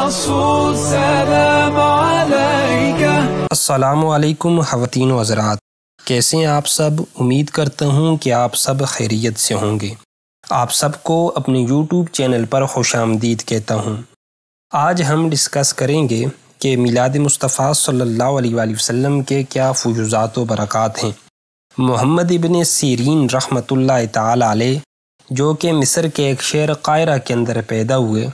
رسول سلام علیکہ۔ السلام علیکم خواتین و حضرات، کیسے ہیں آپ سب؟ امید کرتا ہوں کہ آپ سب خیریت سے ہوں گے۔ آپ سب کو اپنے یوٹیوب چینل پر خوش آمدید کہتا ہوں۔ آج ہم ڈسکس کریں گے کہ میلاد مصطفیٰ صلی اللہ علیہ وآلہ وسلم کے کیا فیوضات و برکات ہیں۔ محمد ابن سیرین رحمۃ اللہ تعالی علیہ، جو کہ مصر کے ایک شہر قاہرہ کے اندر پیدا ہوئے،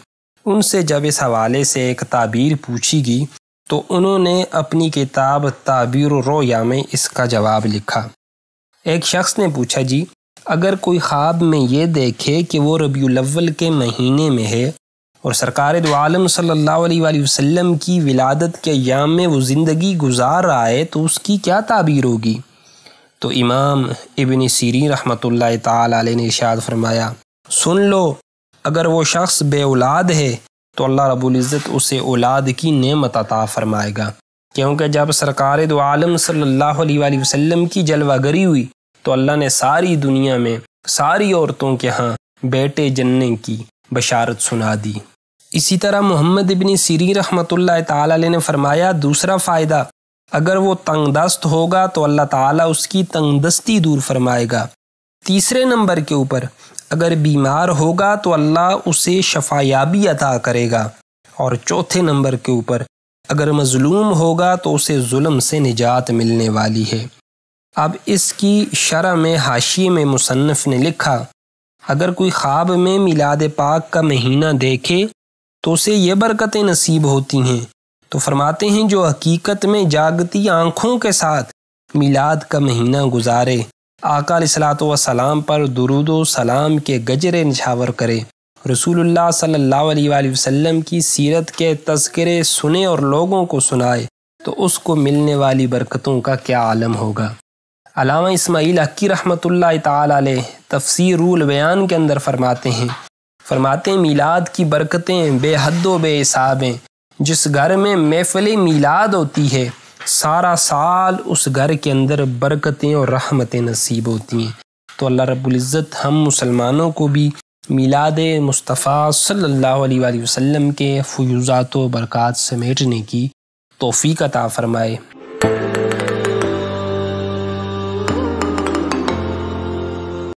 ان سے جب اس حوالے سے ایک تعبیر پوچھی گئی تو انہوں نے اپنی کتاب تعبیر الرؤیا میں اس کا جواب لکھا۔ ایک شخص نے پوچھا، جی اگر کوئی خواب میں یہ دیکھے کہ وہ ربیع الاول کے مہینے میں ہے اور سرکار دو عالم صلی اللہ علیہ وآلہ وسلم کی ولادت کے ایام میں وہ زندگی گزار رہا ہے تو اس کی کیا تعبیر ہوگی؟ تو امام ابن سیرین رحمۃ اللہ تعالی علیہ نے ارشاد فرمایا، سن لو، اگر وہ شخص بے اولاد ہے تو اللہ رب العزت اسے اولاد کی نعمت عطا فرمائے گا، کیونکہ جب سرکار دو عالم صلی اللہ علیہ وآلہ وسلم کی جلوہ گری ہوئی تو اللہ نے ساری دنیا میں ساری عورتوں کے ہاں بیٹے جننے کی بشارت سنا دی۔ اسی طرح محمد ابن سیرین رحمۃ اللہ تعالی علیہ نے فرمایا، دوسرا فائدہ، اگر وہ تنگ دست ہوگا تو اللہ تعالیٰ اس کی تنگ دستی دور فرمائے گا۔ تیسرے نمبر کے اوپر، اگر بیمار ہوگا تو اللہ اسے شفا یابی عطا کرے گا، اور چوتھے نمبر کے اوپر، اگر مظلوم ہوگا تو اسے ظلم سے نجات ملنے والی ہے۔ اب اس کی شرح میں حاشیے میں مصنف نے لکھا، اگر کوئی خواب میں میلاد پاک کا مہینہ دیکھے تو اسے یہ برکتیں نصیب ہوتی ہیں، تو فرماتے ہیں جو حقیقت میں جاگتی آنکھوں کے ساتھ میلاد کا مہینہ گزارے، آقا علیہ الصلوۃ والسلام پر درود و سلام کے گجرے نچھاور کرے، رسول اللہ صلی اللہ علیہ وآلہ وسلم کی سیرت کے تذکرے سنے اور لوگوں کو سنائے، تو اس کو ملنے والی برکتوں کا کیا عالم ہوگا۔ علامہ اسماعیل حقی رحمۃ اللہ تعالی علیہ تفسیر روح البیان کے اندر فرماتے ہیں میلاد کی برکتیں بے حد و بے حساب ہیں۔ جس گھر میں محفل میلاد ہوتی ہے سارا سال اس گھر کے اندر برکتیں اور رحمتیں نصیب ہوتی ہیں۔ تو اللہ رب العزت ہم مسلمانوں کو بھی میلاد مصطفیٰ صلی اللہ علیہ وآلہ وسلم کے فیوضات و برکات سمیٹنے کی توفیق عطا فرمائے۔